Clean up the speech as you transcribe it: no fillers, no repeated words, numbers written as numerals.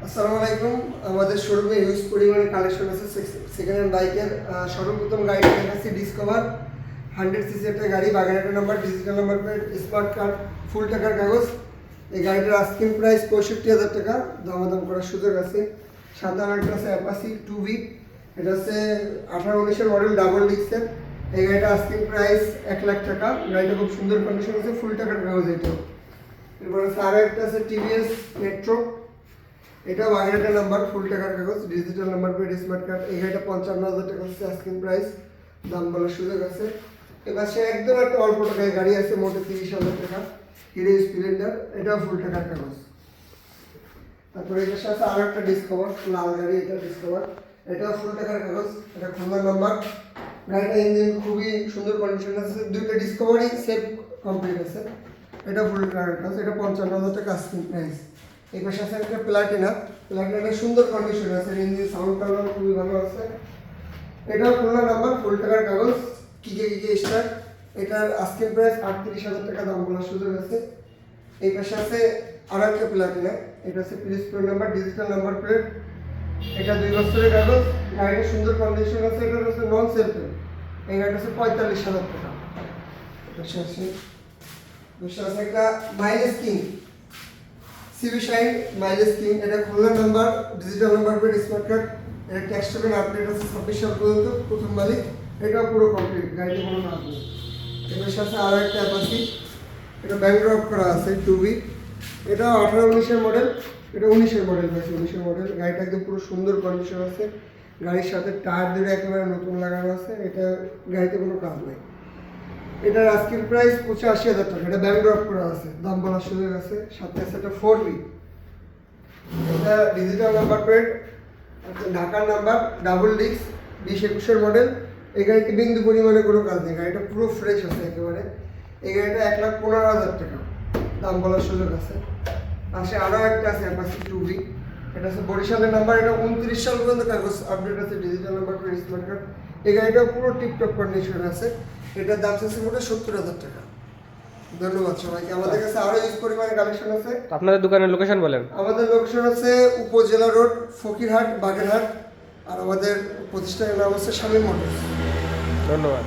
আসসালামু আলাইকুম। আমাদের শোরুমে ইউজ পরিমাণে কালেকশন আছে সেকেন্ড হ্যান্ড বাইকের। সর্বপ্রথম গাড়িটা দেখাচ্ছি ডিসকভার 100 সিসি একটা গাড়ি, বাগেরহাটের number, digital number plate, smart card, full টাকার কাগজ। এই গাড়িটার আস্কিং প্রাইস 65,000 টাকা, দামাদাম করার সুযোগ আছে। সাথে আর একটা আছে অ্যাপাসি 2V, এটা হচ্ছে 18-19 মডেল, ডাবল ডিস্কের। এই গাড়িটা আস্কিং প্রাইস 1 লাখ টাকা। গাড়িটা খুব সুন্দর কন্ডিশন আছে, ফুল টাকার কাগজ এটাও। এরপর আছে আরও একটা আছে টিভিএস মেট্রো, এটা বাগেরহাটের নাম্বার, ফুল টাকার কাগজ, digital number plate, smart card. এই গাড়িটা 55,000 টাকা হচ্ছে আস্কিং প্রাইস, দাম বলার সুযোগ আছে। এবার সে একদম একটা অল্প টাকায় গাড়ি আছে, মোটে 30,000 টাকা, হিরো স্প্লেন্ডার, এটাও ফুল টাকার কাগজ। তারপরে এটার সাথে আরও একটা ডিসকভার, লাল গাড়ি, এটা ডিসকভার, এটাও ফুল টাকার কাগজ, এটা খুলনার নাম্বার। গাড়িটা ইঞ্জিন খুবই সুন্দর কন্ডিশন আছে, দুইটা ডিসকভারই সেফ কমপ্লিট আছে। এটা ফুল টাকার কাগজ, এটা 55,000 টাকা আস্কিং প্রাইস। এই পাশে আছে একটা প্লাটিনা, প্লাটিনাটা সুন্দর কন্ডিশন আছে, ইঞ্জিন সাউন্ড টাউন্ড খুবই ভালো আছে। এটাও খুলনা নাম্বার, ফুল টাকার কাগজ, কিকে স্টার্ট। এটার আস্কিং প্রাইস 38,000 টাকা, দাম বলার সুযোগ আছে। এই পাশে আছে আর একটা প্লাটিনা, এটা হচ্ছে please pro number, digital number plate, এটা 2 বছরের কাগজ। গাড়িটা সুন্দর কন্ডিশন আছে, এটা হচ্ছে নন সেলফ। এই গাড়িটা হচ্ছে 45,000 টাকা। পাশে আছে একটা mileage king, CB shine mileage king, এটা Khulna number, digital number plate, smart card. এটা ট্যাক্স টোকেন আপডেট আছে 26 সাল পর্যন্ত, প্রথম মালিক। এটাও পুরো কমপ্লিট, গাড়িতে কোনো না আছে। এটার সাথে আরও একটা অ্যাপাসি, এটা ব্যাংক ড্রপ করা আছে 2V, এটা 18-19 মডেল, এটা 19 মডেল আছে, 19 মডেল। গাড়িটা একদম পুরো সুন্দর কন্ডিশন আছে, গাড়ির সাথে টায়ার দুটো একেবারে নতুন লাগানো আছে, এটা গাড়িতে কোনো কাজ নেই। এটার আস্কিং প্রাইস 85,000 টাকা, এটা ব্যাংক ড্রপ করা আছে, দাম বলার সুযোগ আছে। সাথে আছে একটা 4V, এটা ডিজিটাল নাম্বার প্লেট, ঢাকার নাম্বার, ডাবল ডিস্ক, 20-21 মডেল। এই গাড়িতে বিন্দু পরিমাণে কোনো কাজ নেই, গাড়িটা পুরো ফ্রেশ আছে একেবারে। এই গাড়িটা 1,15,000 টাকা, দাম বলার সুযোগ আছে। পাশে আরও একটা আছে অ্যাপাসি 2V, এটা হচ্ছে বরিশালের নাম্বার, এটা 29 সাল পর্যন্ত কাগজ আপডেট আছে, digital number plate, smart card. এই গাড়িটাও পুরো টিপটপ কন্ডিশন আছে, এটার দাম আছে মোটে 70,000 টাকা। ধন্যবাদ সবাইকে। আমাদের কাছে আরো ইউজ পরিমাণে কালেকশন আছে। আপনাদের দোকানের লোকেশন বলেন। আমাদের লোকেশন আছে উপজেলা রোড, ফকিরহাট, বাগেরহাট। আর আমাদের প্রতিষ্ঠানের নাম হচ্ছে শামীম মোটরস। ধন্যবাদ।